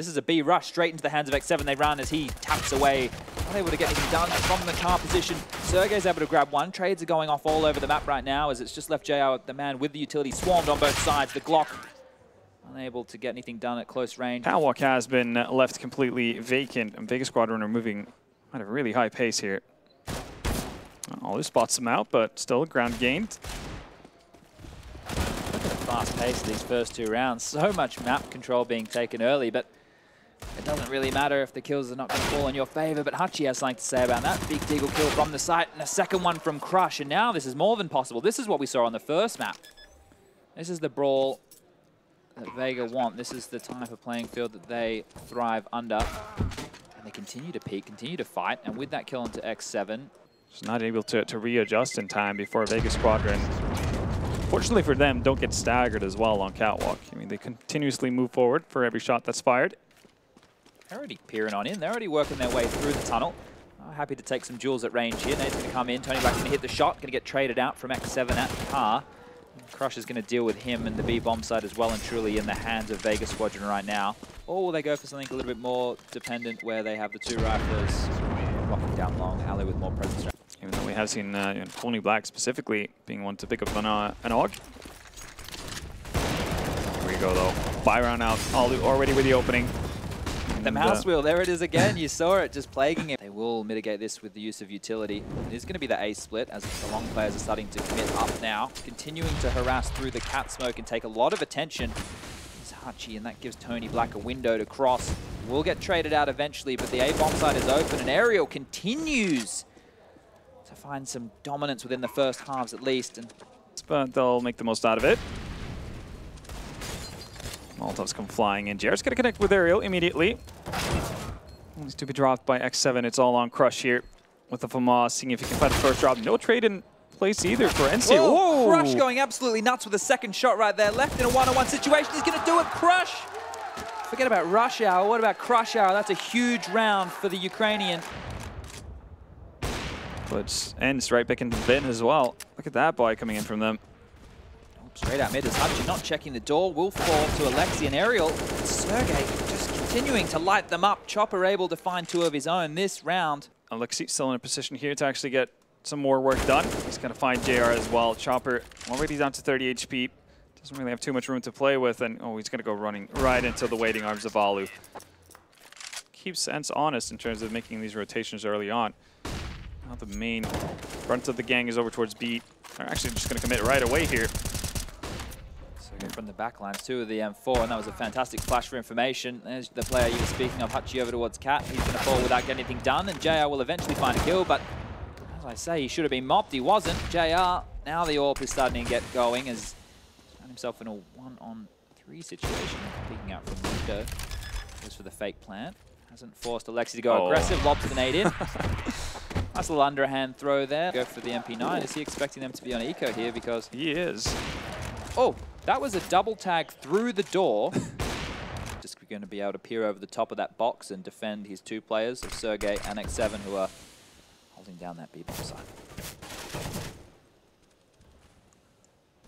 This is a B rush straight into the hands of X7. They run as he taps away. Not able to get anything done from the car position. Sergey's able to grab one. Trades are going off all over the map right now as it's just left JR, the man with the utility, swarmed on both sides. The Glock unable to get anything done at close range. Catwalk has been left completely vacant, and Vega Squadron are moving at a really high pace here. Allu spots them out, but still ground gained. Look at the fast pace of these first 2 rounds. So much map control being taken early, but it doesn't really matter if the kills are not going to fall in your favor. But Hutchie has something to say about that. Big Deagle kill from the site, and a second one from Crush. And now this is more than possible. This is what we saw on the first map. This is the brawl that Vega want. This is the type of playing field that they thrive under. And they continue to peak, continue to fight. And with that kill into X7, just not able to readjust in time before Vega Squadron, fortunately for them, don't get staggered as well on Catwalk. I mean, they continuously move forward for every shot that's fired. They're already peering on in. They're already working their way through the tunnel. Happy to take some duels at range here. Nate's going to come in. Tony Black's going to hit the shot. Going to get traded out from X7 at the car. Crush is going to deal with him and the B bomb side as well, and truly in the hands of Vega Squadron right now. Or will they go for something a little bit more dependent where they have the 2 riflers locking down long, Allu with more presence. Even though we have seen Tony Black specifically being one to pick up an AUG. Here we go though. Buy round out. Allu already with the opening. The mouse wheel, there it is again. You saw it, just plaguing him. They will mitigate this with the use of utility. It is going to be the A split as the long players are starting to commit up now. Continuing to harass through the cat smoke and take a lot of attention. It's Hutchie, and that gives Tony Black a window to cross. Will get traded out eventually, but the A bomb side is open, and Aerial continues to find some dominance within the first halves at least. But they'll make the most out of it. Molotovs come flying in. Jared's going to connect with Aerial immediately. Needs to be dropped by X7. It's all on Crush here with the FAMAS, seeing if he can find the first drop. No trade in place either for ENCE. Whoa! Crush going absolutely nuts with a second shot right there. Left in a one-on-one situation. He's going to do it. Crush! Forget about Rush Hour. What about Crush Hour? That's a huge round for the Ukrainian. Puts ENCE right back into the bin as well. Look at that boy coming in from them. Straight out mid as Hutchie not checking the door. Will fall to Alexi and Aerial. Sergey just continuing to light them up. Chopper able to find 2 of his own this round. Alexi still in a position here to actually get some more work done. He's going to find JR as well. Chopper already down to 30 HP. Doesn't really have too much room to play with. And oh, he's going to go running right into the waiting arms of Allu. Keeps ENCE honest in terms of making these rotations early on. Now the main front of the gang is over towards B. They're actually just going to commit right away here. From the backlines too of the M4, and that was a fantastic flash for information. There's the player you were speaking of, Hutchie over towards Cat. He's going to fall without getting anything done, and JR will eventually find a kill, but as I say, he should have been mopped. He wasn't. JR, now the AWP is starting to get going, as he's found himself in a 1-on-3 situation, peeking out from the window. Goes for the fake plant. Hasn't forced Alexi to go aggressive, lobs the nade in. Nice little underhand throw there. Go for the MP9. Is he expecting them to be on eco here? Because he is. Oh, that was a double tag through the door. Just going to be able to peer over the top of that box and defend his 2 players of Sergey and X7 who are holding down that B-bomb side.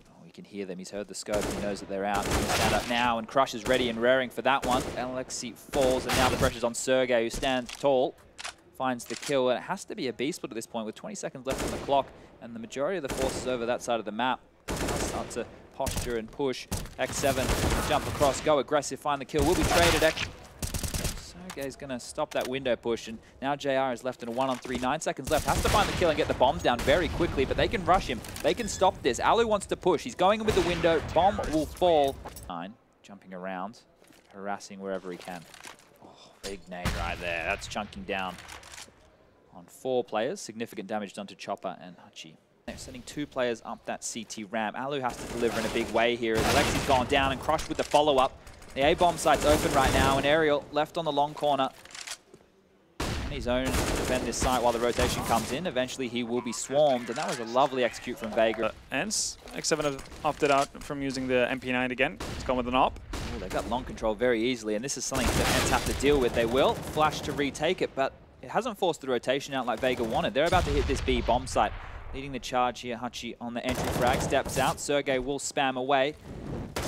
Oh, you can hear them. He's heard the scope. He knows that they're out. He's going to stand up now, and Crush is ready and raring for that one. Alexi falls, and now the pressure's on Sergey, who stands tall. Finds the kill, and it has to be a B-split at this point with 20 seconds left on the clock, and the majority of the forces over that side of the map start to posture and push. X7 jump across, go aggressive, find the kill. Will be traded. Sergey's going to stop that window push, and now JR is left in a 1-on-3. 9 seconds left. Has to find the kill and get the bombs down very quickly, but they can rush him. They can stop this. Allu wants to push. He's going in with the window. Bomb will fall. 9, jumping around, harassing wherever he can. Oh, big nade right there. That's chunking down on 4 players. Significant damage done to Chopper and Hutchie. They're sending 2 players up that CT ramp. Allu has to deliver in a big way here. Alexi's gone down and Crushed with the follow-up. The A-bomb site's open right now, and Aerial left on the long corner. On his own to defend this site while the rotation comes in. Eventually he will be swarmed, and that was a lovely execute from Vega. ENCE, X7 have opted out from using the MP9 again. He's gone with an AWP. Oh, they got long control very easily, and this is something that ENCE have to deal with. They will flash to retake it, but it hasn't forced the rotation out like Vega wanted. They're about to hit this B bomb site. Leading the charge here, Hutchie on the entry frag, steps out. Sergey will spam away.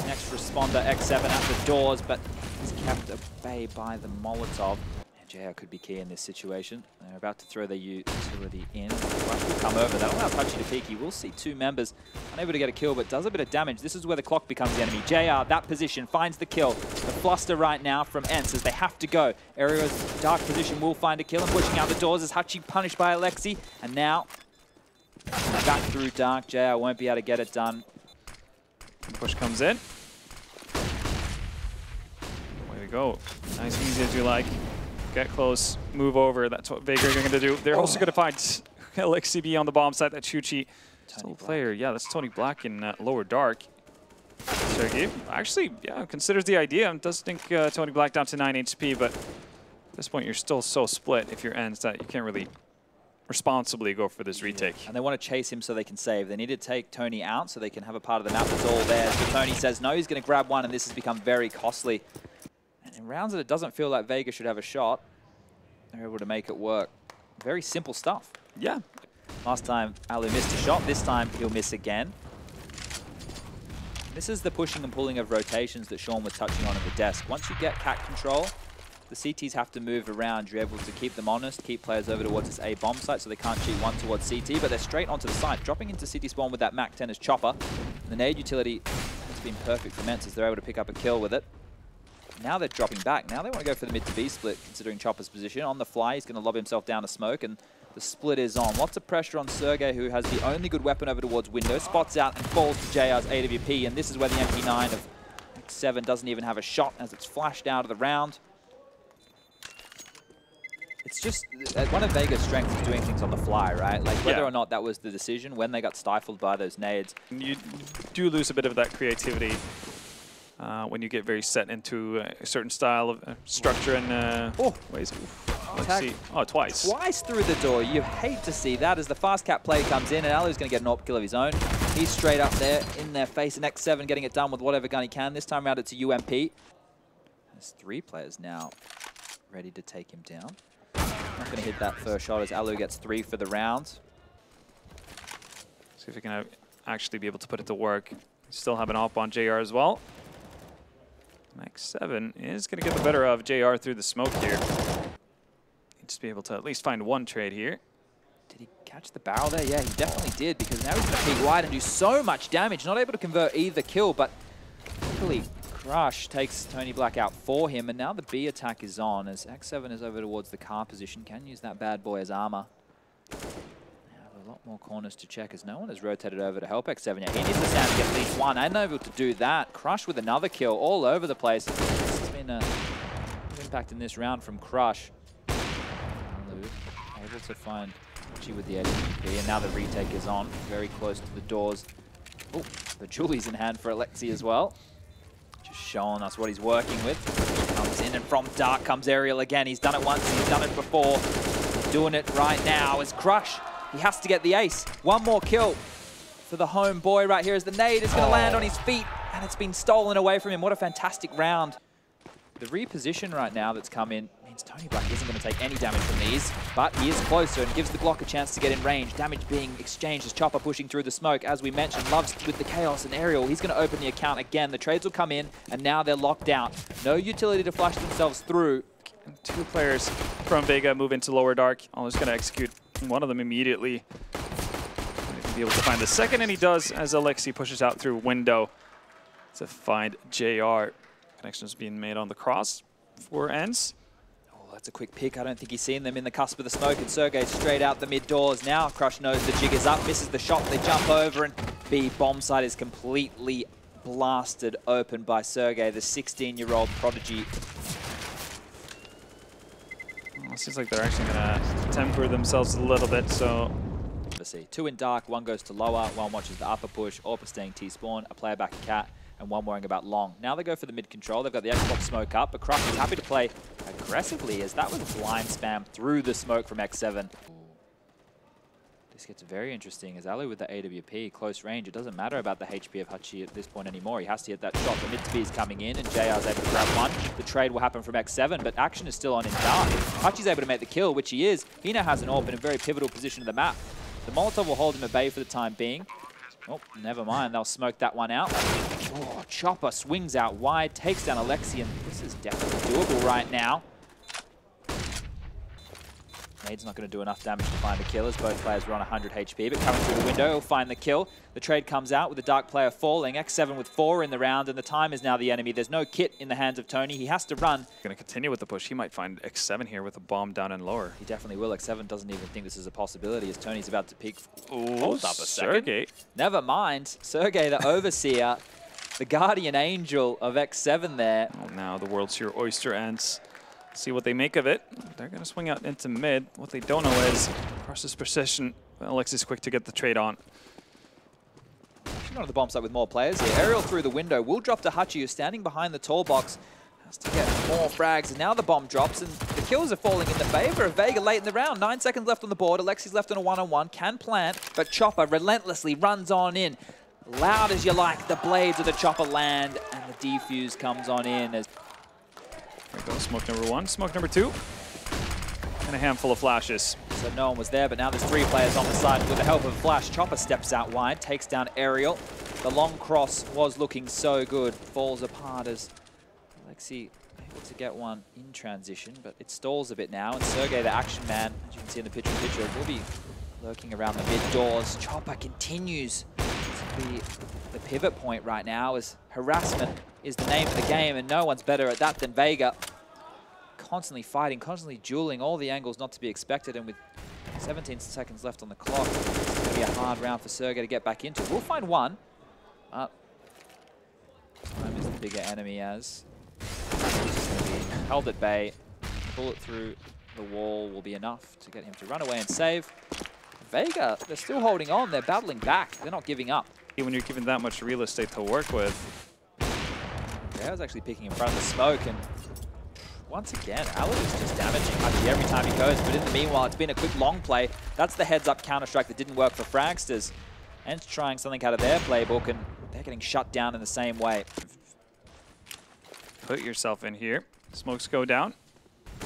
Next responder, X7 at the doors, but he's kept at bay by the Molotov. And JR could be key in this situation. They're about to throw their utility in. Rush will come over. That'll allow Touchy to peek. You will see two members unable to get a kill, but does a bit of damage. This is where the clock becomes the enemy. JR, that position, finds the kill. The fluster right now from ENCE as they have to go. Area's dark position will find a kill, and pushing out the doors is Hachi punished by Alexi. And now, back through dark. JR won't be able to get it done. Push comes in. Way to go. Nice and easy as you like. Get close, move over. That's what Vega are going to do. They're also going to find LXCB on the bomb site. That Chuchi. Still player. Yeah, that's Tony Black in lower dark. Sergey actually, yeah, considers the idea. Does think Tony Black down to 9 HP, but at this point you're still so split if you're ENCE that you can't really responsibly go for this retake. And they want to chase him so they can save. They need to take Tony out so they can have a part of the map that's all there. But Tony says no, he's going to grab one, and this has become very costly. And in rounds that it doesn't feel like Vega should have a shot, they're able to make it work. Very simple stuff. Yeah. Last time Alu missed a shot, this time he'll miss again. This is the pushing and pulling of rotations that Sean was touching on at the desk. Once you get cat control, the CTs have to move around. You're able to keep them honest, keep players over towards this A bomb site so they can't cheat one towards CT, but they're straight onto the site. Dropping into CT spawn with that Mac 10 as chopper. And the nade utility has been perfect for ENCE as they're able to pick up a kill with it. Now they're dropping back. Now they want to go for the mid to B split, considering Chopper's position. On the fly, he's going to lob himself down a smoke, and the split is on. Lots of pressure on Sergey, who has the only good weapon over towards window. Spots out and falls to JR's AWP, and this is where the MP9 of X7 doesn't even have a shot as it's flashed out of the round. It's just, one of Vega's strengths is doing things on the fly, right? Like whether or not that was the decision when they got stifled by those nades. You do lose a bit of that creativity when you get very set into a certain style of structure and ways. Let's see. Oh, twice. Twice through the door. You hate to see that as the fast cap play comes in, and Alu's going to get an AWP kill of his own. He's straight up there in their face, and X7 getting it done with whatever gun he can. This time around it's a UMP. There's 3 players now ready to take him down. Not going to hit that first shot as Alu gets 3 for the round. See if we can actually be able to put it to work. Still have an AWP on JR as well. X7 is going to get the better of JR through the smoke here. Just be able to at least find one trade here. Did he catch the barrel there? Yeah, he definitely did, because now he's going to peek wide and do so much damage. Not able to convert either kill, but luckily Crush takes Tony Black out for him, and now the B attack is on as X7 is over towards the car position. Can use that bad boy as armor. Now a lot more corners to check as no one has rotated over to help X7 yet. He needs to stand to get at least one. And able to do that. Crush with another kill all over the place. This has been an impact in this round from Crush. Able to find G with the AWP, and now the retake is on, very close to the doors. Oh, the Julie's in hand for Alexi as well. Just showing us what he's working with. Comes in, and from dark comes Aerial again. He's done it once, he's done it before. He's doing it right now as Crush. He has to get the ace. One more kill for the home boy right here as the nade is going to land on his feet, and it's been stolen away from him. What a fantastic round. The reposition right now that's come in means Tony Black isn't going to take any damage from these, but he is closer and gives the Glock a chance to get in range. Damage being exchanged as Chopper pushing through the smoke. As we mentioned, Loves with the Chaos and Aerial. He's going to open the account again. The trades will come in, and now they're locked out. No utility to flash themselves through. And 2 players from Vega move into lower dark. Alwa's going to execute one of them immediately. Be able to find the second, and he does as Alexi pushes out through window to find JR. Connections being made on the cross for ENCE. Oh, that's a quick pick. I don't think he's seen them in the cusp of the smoke, and Sergey straight out the mid doors. Now Crush knows the jig is up, misses the shot, they jump over, and B bomb site is completely blasted open by Sergey, the 16-year-old prodigy. Well, it seems like they're actually going to temper themselves a little bit, so... Let's see. 2 in dark, 1 goes to lower, 1 watches the upper push, AWP staying T-spawn, a player back a cat, and 1 worrying about long. Now they go for the mid control. They've got the Xbox smoke up, but Crush is happy to play aggressively as that was a blind spam through the smoke from X7. This gets very interesting as Alu with the AWP, close range. It doesn't matter about the HP of Hachi at this point anymore. He has to hit that shot. The mid to B is coming in, and JR's able to grab 1. The trade will happen from X7, but action is still on in dark. Hachi's able to make the kill, which he is. He now has an AWP in a very pivotal position of the map. The Molotov will hold him at bay for the time being. Oh, never mind. They'll smoke that one out. Oh, Chopper swings out wide, takes down Alexi, and this is definitely doable right now. Nade's not going to do enough damage to find the kill as both players were on 100 HP, but coming through the window, he'll find the kill. The trade comes out with the Dark player falling. X7 with 4 in the round, and the time is now the enemy. There's no kit in the hands of Tony. He has to run. Going to continue with the push. He might find X7 here with a bomb down and lower. He definitely will. X7 doesn't even think this is a possibility as Tony's about to peek. Hold up a second. Sergey. Never mind. Sergey, the Overseer, the guardian angel of X7 there. Oh, now the world's your oyster, ENCE. See what they make of it. They're going to swing out into mid. What they don't know is Crush's precision. Alexis quick to get the trade on. One of the bomb site with more players here. Aerial through the window. Will drop to Hachi, who's standing behind the tall box. Has to get more frags, and now the bomb drops, and the kills are falling in the favor of Vega late in the round. 9 seconds left on the board. Alexi's left on a one-on-one. Can plant, but Chopper relentlessly runs on in. Loud as you like, the blades of the Chopper land, and the defuse comes on in as There we go, smoke number 1, smoke number 2, and a handful of flashes. So no one was there, but now there's 3 players on the side with the help of a flash. Chopper steps out wide, takes down Aerial. The long cross was looking so good, falls apart as Alexi able to get one in transition, but it stalls a bit now. And Sergey, the action man, as you can see in the picture, will be lurking around the mid doors. Chopper continues to be the pivot point right now as harassment is the name of the game, and no one's better at that than Vega. Constantly fighting, constantly dueling, all the angles not to be expected, and with 17 seconds left on the clock, it's going to be a hard round for Sergey to get back into. We'll find one. Time is the bigger enemy as he's going to be held at bay. Bullet through the wall will be enough to get him to run away and save. Vega, they're still holding on. They're battling back. They're not giving up. When you're given that much real estate to work with. I was actually picking in front of the smoke, and once again, Alu is just damaging Hachi every time he goes, but in the meanwhile, it's been a quick long play. That's the heads-up Counter-Strike that didn't work for Fragsters. ENCE trying something out of their playbook, and they're getting shut down in the same way. Put yourself in here. Smokes go down.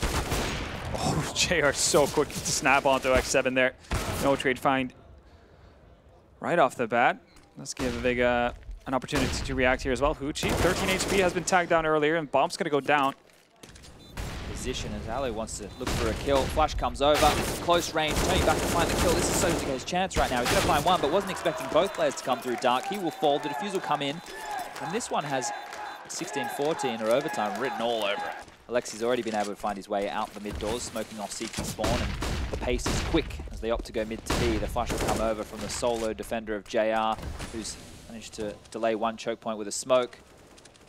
Oh, JR so quick to snap onto X7 there. No trade find right off the bat. Let's give Vega an opportunity to react here as well. Huchi, 13 HP, has been tagged down earlier, and bomb's going to go down. Position as Alu wants to look for a kill. Flash comes over, close range, turning back to find the kill. This is Sojigo's chance right now. He's going to find one, but wasn't expecting both players to come through Dark. He will fall, the defuse will come in, and this one has 16-14 or overtime written all over it. Alexi's already been able to find his way out the mid doors, smoking off CT spawn, and the pace is quick as they opt to go mid to B. The flash will come over from the solo defender of JR, who's managed to delay one choke point with a smoke.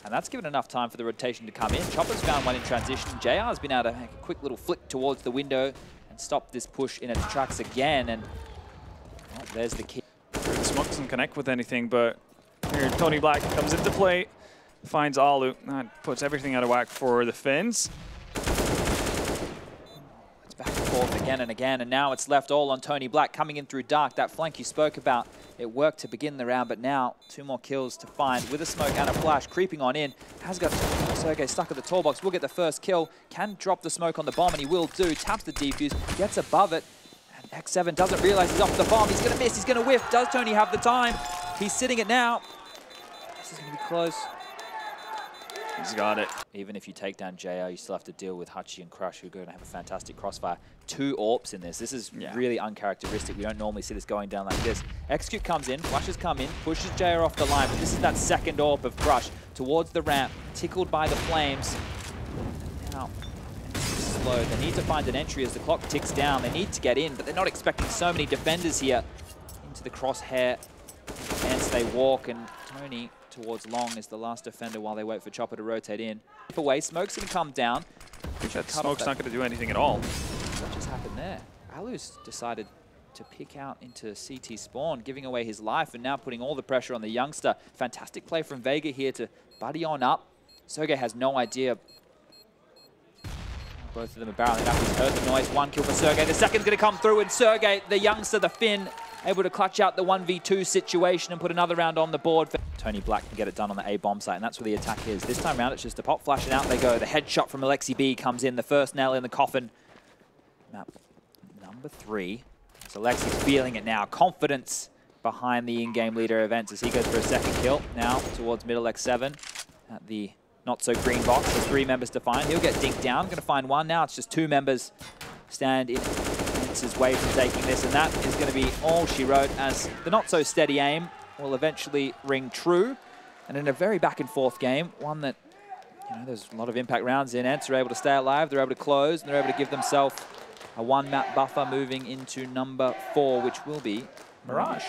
And that's given enough time for the rotation to come in. Chopper's found one in transition. JR's been able to make a quick little flick towards the window and stop this push in its tracks again. And oh, there's the key. The smoke doesn't connect with anything, but here Tony Black comes into play, finds Alu, that puts everything out of whack for the Finns. It's back and forth again and again, and now it's left all on Tony Black coming in through Dark. That flank you spoke about, it worked to begin the round, but now 2 more kills to find with a smoke and a flash creeping on in. Has got Sergey stuck at the tall box, will get the first kill, can drop the smoke on the bomb, and he will do. Taps the defuse, gets above it, and X7 doesn't realize he's off the bomb. He's going to miss, he's going to whiff. Does Tony have the time? He's sitting it now. This is going to be close. He's got it. Even if you take down JR, you still have to deal with Hachi and Crush, who are going to have a fantastic crossfire. 2 AWPs in this. This is really uncharacteristic. We don't normally see this going down like this. Execute comes in, flashes come in, pushes JR off the line, but this is that second AWP of Crush towards the ramp, tickled by the flames. Now, slow. They need to find an entry as the clock ticks down. They need to get in, but they're not expecting so many defenders here into the crosshair. Hence they walk, and Tony towards Long is the last defender while they wait for Chopper to rotate in. Away, smoke's going to come down. That smoke's not going to do anything at all. What just happened there? Alu's decided to pick out into CT spawn, giving away his life and now putting all the pressure on the youngster. Fantastic play from Vega here to buddy on up. Sergey has no idea. Both of them are barreling up. He's heard the noise. 1 kill for Sergey. The second's going to come through, and Sergey, the youngster, the Finn, able to clutch out the 1v2 situation and put another round on the board. Tony Black can get it done on the A bomb site, and that's where the attack is. This time around, it's just a pop flash, and out they go. The headshot from Alexi B comes in, the first nail in the coffin. Map number 3. So Alexi's feeling it now. Confidence behind the in-game leader of ENCE as he goes for a second kill now towards middle X7 at the not-so-green box. There's 3 members to find. He'll get dinked down. Going to find 1 now. It's just 2 members stand in ENCE's way from taking this, and that is going to be all she wrote, as the not-so-steady aim will eventually ring true. And in a very back-and-forth game, one that, you know, there's a lot of impact rounds in. ENCE are able to stay alive, they're able to close, and they're able to give themselves a 1-map buffer moving into number 4, which will be Mirage.